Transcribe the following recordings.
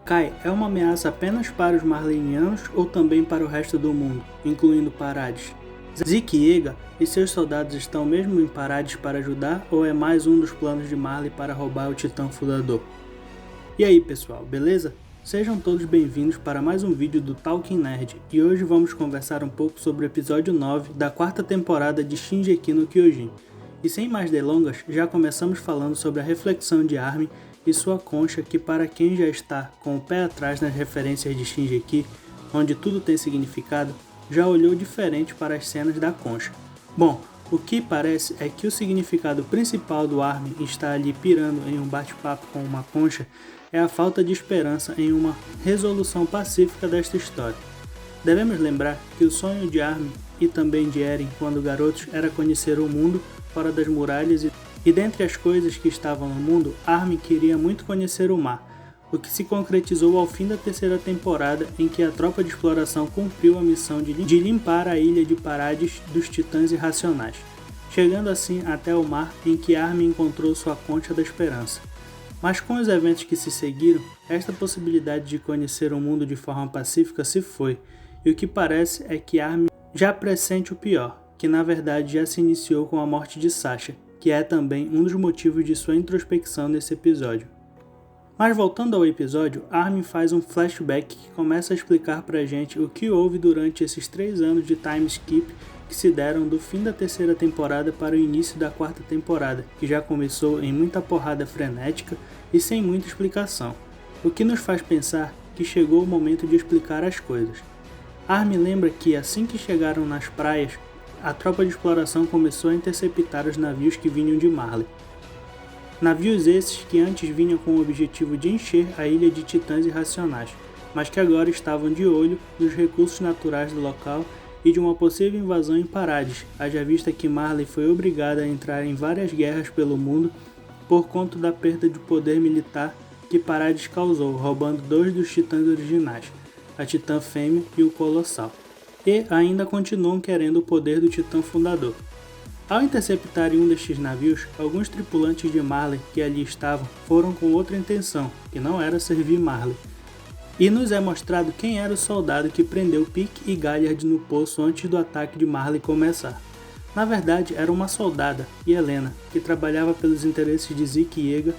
Kai é uma ameaça apenas para os marlenianos ou também para o resto do mundo, incluindo Parades? Zeke e Ega e seus soldados estão mesmo em Parades para ajudar ou é mais um dos planos de Marley para roubar o Titã Fundador? E aí pessoal, beleza? Sejam todos bem-vindos para mais um vídeo do Talking Nerd e hoje vamos conversar um pouco sobre o episódio 9 da quarta temporada de Shingeki no Kyojin. E sem mais delongas, já começamos falando sobre a reflexão de Armin e sua concha que, para quem já está com o pé atrás nas referências de Shingeki, onde tudo tem significado, já olhou diferente para as cenas da concha. Bom, o que parece é que o significado principal do Armin estar ali pirando em um bate-papo com uma concha é a falta de esperança em uma resolução pacífica desta história. Devemos lembrar que o sonho de Armin e também de Eren quando garotos era conhecer o mundo fora das muralhas e dentre as coisas que estavam no mundo, Armin queria muito conhecer o mar, o que se concretizou ao fim da terceira temporada em que a tropa de exploração cumpriu a missão de limpar a ilha de Parades dos titãs irracionais, chegando assim até o mar em que Armin encontrou sua concha da esperança. Mas com os eventos que se seguiram, esta possibilidade de conhecer o mundo de forma pacífica se foi, e o que parece é que Armin já pressente o pior, que na verdade já se iniciou com a morte de Sasha, que é também um dos motivos de sua introspecção nesse episódio. Mas voltando ao episódio, Armin faz um flashback que começa a explicar pra gente o que houve durante esses 3 anos de time skip que se deram do fim da terceira temporada para o início da quarta temporada, que já começou em muita porrada frenética e sem muita explicação, o que nos faz pensar que chegou o momento de explicar as coisas. Armin lembra que assim que chegaram nas praias, a tropa de exploração começou a interceptar os navios que vinham de Marley. Navios esses que antes vinham com o objetivo de encher a ilha de titãs irracionais, mas que agora estavam de olho nos recursos naturais do local e de uma possível invasão em Parades, haja vista que Marley foi obrigada a entrar em várias guerras pelo mundo por conta da perda de poder militar que Parades causou, roubando 2 dos titãs originais, a Titã Fêmea e o Colossal. E ainda continuam querendo o poder do Titã Fundador. Ao interceptarem um destes navios, alguns tripulantes de Marley que ali estavam foram com outra intenção, que não era servir Marley. E nos é mostrado quem era o soldado que prendeu Pieck e Galliard no poço antes do ataque de Marley começar. Na verdade, era uma soldada, Yelena, que trabalhava pelos interesses de Zeke e Ega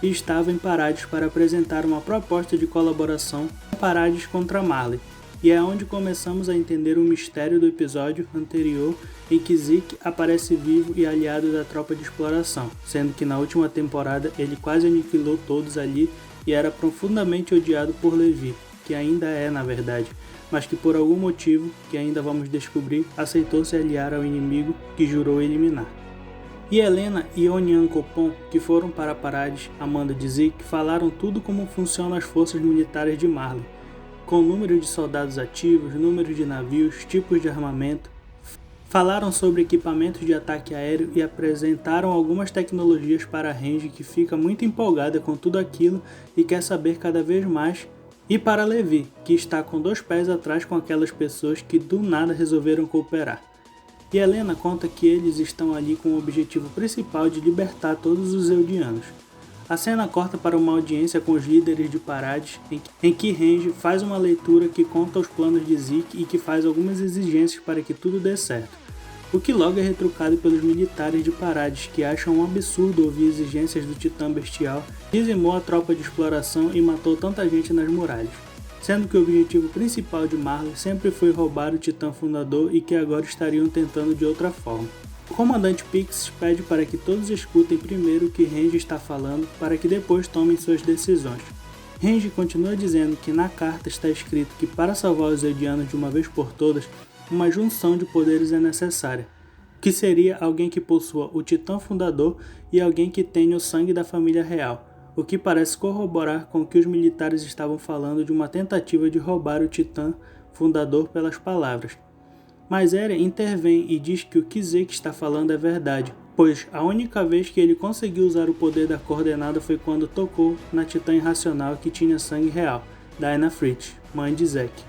e estava em Parades para apresentar uma proposta de colaboração com Parades contra Marley. E é onde começamos a entender o mistério do episódio anterior em que Zeke aparece vivo e aliado da tropa de exploração, sendo que na última temporada ele quase aniquilou todos ali e era profundamente odiado por Levi, que ainda é na verdade, mas que por algum motivo, que ainda vamos descobrir, aceitou se aliar ao inimigo que jurou eliminar. E Helena e Onyankopon, que foram para Parades a mando de Zeke, falaram tudo como funcionam as forças militares de Marley, com número de soldados ativos, número de navios, tipos de armamento. Falaram sobre equipamentos de ataque aéreo e apresentaram algumas tecnologias para a Range que fica muito empolgada com tudo aquilo e quer saber cada vez mais. E para Levi, que está com 2 pés atrás com aquelas pessoas que do nada resolveram cooperar. E Helena conta que eles estão ali com o objetivo principal de libertar todos os Eldianos. A cena corta para uma audiência com os líderes de Parades, em que Range faz uma leitura que conta os planos de Zeke e que faz algumas exigências para que tudo dê certo, o que logo é retrucado pelos militares de Parades, que acham um absurdo ouvir exigências do Titã Bestial, dizimou a tropa de exploração e matou tanta gente nas muralhas, sendo que o objetivo principal de Marley sempre foi roubar o Titã Fundador e que agora estariam tentando de outra forma. O comandante Pix pede para que todos escutem primeiro o que Range está falando para que depois tomem suas decisões. Range continua dizendo que na carta está escrito que para salvar os Eldianos de uma vez por todas, uma junção de poderes é necessária, que seria alguém que possua o Titã Fundador e alguém que tenha o sangue da família real, o que parece corroborar com o que os militares estavam falando de uma tentativa de roubar o Titã Fundador pelas palavras. Mas Eren intervém e diz que o que Zeke está falando é verdade, pois a única vez que ele conseguiu usar o poder da coordenada foi quando tocou na Titã Irracional que tinha sangue real, Dinah Fritz, mãe de Zeke.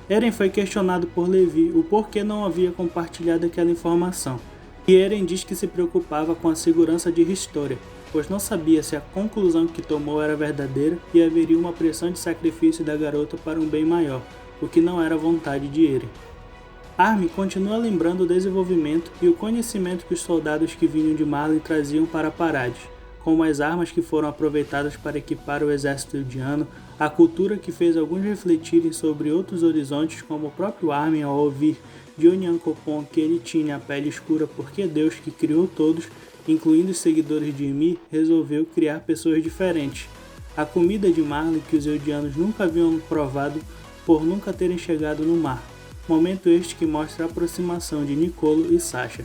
Eren foi questionado por Levi o porquê não havia compartilhado aquela informação, e Eren diz que se preocupava com a segurança de Historia, pois não sabia se a conclusão que tomou era verdadeira e haveria uma pressão de sacrifício da garota para um bem maior, o que não era a vontade de Eren. Armin continua lembrando o desenvolvimento e o conhecimento que os soldados que vinham de Marley traziam para Parades, como as armas que foram aproveitadas para equipar o exército eldiano, a cultura que fez alguns refletirem sobre outros horizontes, como o próprio Armin ao ouvir de Onyankopon que ele tinha a pele escura porque Deus que criou todos, incluindo os seguidores de Ymir, resolveu criar pessoas diferentes. A comida de Marley que os eldianos nunca haviam provado por nunca terem chegado no mar. Momento este que mostra a aproximação de Nicolo e Sasha.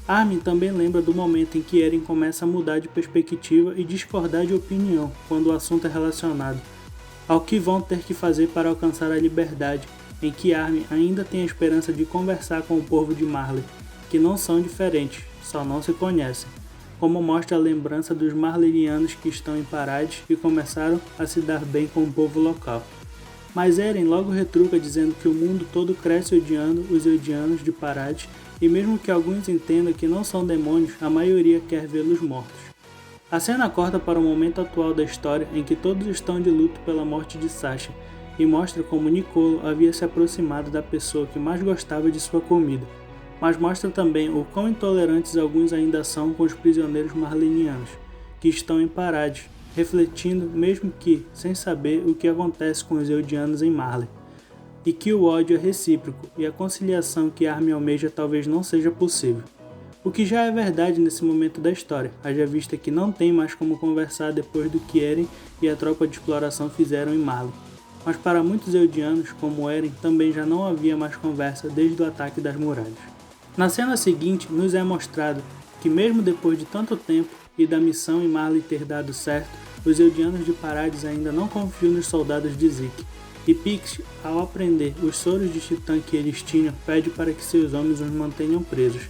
Armin também lembra do momento em que Eren começa a mudar de perspectiva e discordar de opinião quando o assunto é relacionado ao que vão ter que fazer para alcançar a liberdade, em que Armin ainda tem a esperança de conversar com o povo de Marley, que não são diferentes, só não se conhecem, como mostra a lembrança dos marleynianos que estão em Parades e começaram a se dar bem com o povo local. Mas Eren logo retruca dizendo que o mundo todo cresce odiando os eldianos de Parades e mesmo que alguns entendam que não são demônios, a maioria quer vê-los mortos. A cena corta para o momento atual da história em que todos estão de luto pela morte de Sasha e mostra como Nicolo havia se aproximado da pessoa que mais gostava de sua comida, mas mostra também o quão intolerantes alguns ainda são com os prisioneiros marleynianos, que estão em Parades, refletindo mesmo que sem saber o que acontece com os eldianos em Marley, e que o ódio é recíproco e a conciliação que Armin almeja talvez não seja possível. O que já é verdade nesse momento da história, haja vista que não tem mais como conversar depois do que Eren e a tropa de exploração fizeram em Marley. Mas para muitos eldianos, como Eren, também já não havia mais conversa desde o ataque das muralhas. Na cena seguinte, nos é mostrado que mesmo depois de tanto tempo e da missão em Marley ter dado certo, os eldianos de Parades ainda não confiam nos soldados de Zeke, e Pix, ao aprender os soros de titã que eles tinham, pede para que seus homens os mantenham presos,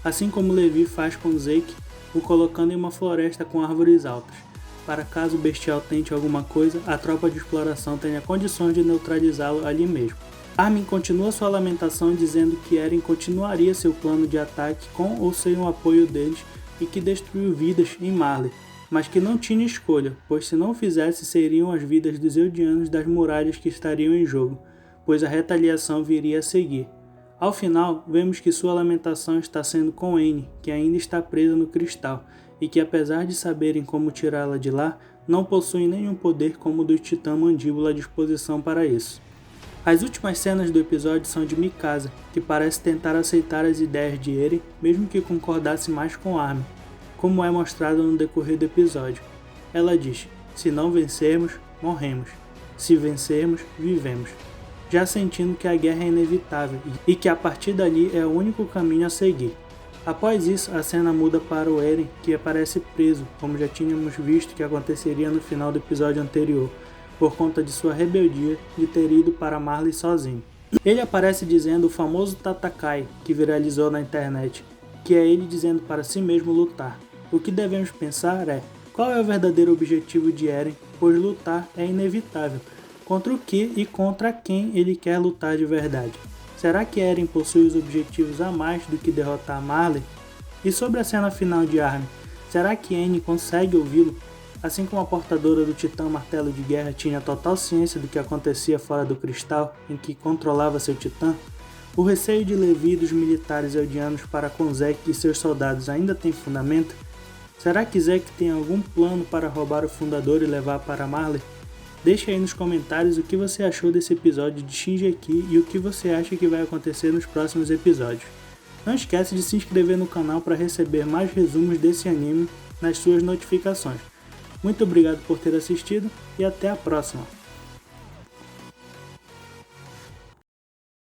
assim como Levi faz com Zeke, o colocando em uma floresta com árvores altas, para caso o bestial tente alguma coisa, a tropa de exploração tenha condições de neutralizá-lo ali mesmo. Armin continua sua lamentação dizendo que Eren continuaria seu plano de ataque com ou sem o apoio deles e que destruiu vidas em Marley, mas que não tinha escolha, pois se não o fizesse seriam as vidas dos eldianos das muralhas que estariam em jogo, pois a retaliação viria a seguir. Ao final, vemos que sua lamentação está sendo com N, que ainda está presa no cristal, e que apesar de saberem como tirá-la de lá, não possuem nenhum poder como o do Titã Mandíbula à disposição para isso. As últimas cenas do episódio são de Mikasa, que parece tentar aceitar as ideias de Eren, mesmo que concordasse mais com Armin, como é mostrado no decorrer do episódio. Ela diz: se não vencermos, morremos. Se vencermos, vivemos. Já sentindo que a guerra é inevitável e que a partir dali é o único caminho a seguir. Após isso, a cena muda para o Eren, que aparece preso, como já tínhamos visto que aconteceria no final do episódio anterior, por conta de sua rebeldia de ter ido para Marley sozinho. Ele aparece dizendo o famoso Tatakai, que viralizou na internet, que é ele dizendo para si mesmo lutar. O que devemos pensar é, qual é o verdadeiro objetivo de Eren, pois lutar é inevitável. Contra o que e contra quem ele quer lutar de verdade? Será que Eren possui os objetivos a mais do que derrotar Marley? E sobre a cena final de Armin, será que N consegue ouvi-lo? Assim como a portadora do Titã Martelo de Guerra tinha total ciência do que acontecia fora do cristal em que controlava seu Titã, o receio de Levi e dos militares eldianos para com Zeke e seus soldados ainda tem fundamento? Será que Zeke tem algum plano para roubar o fundador e levar para Marley? Deixe aí nos comentários o que você achou desse episódio de Shingeki e o que você acha que vai acontecer nos próximos episódios. Não esquece de se inscrever no canal para receber mais resumos desse anime nas suas notificações. Muito obrigado por ter assistido e até a próxima!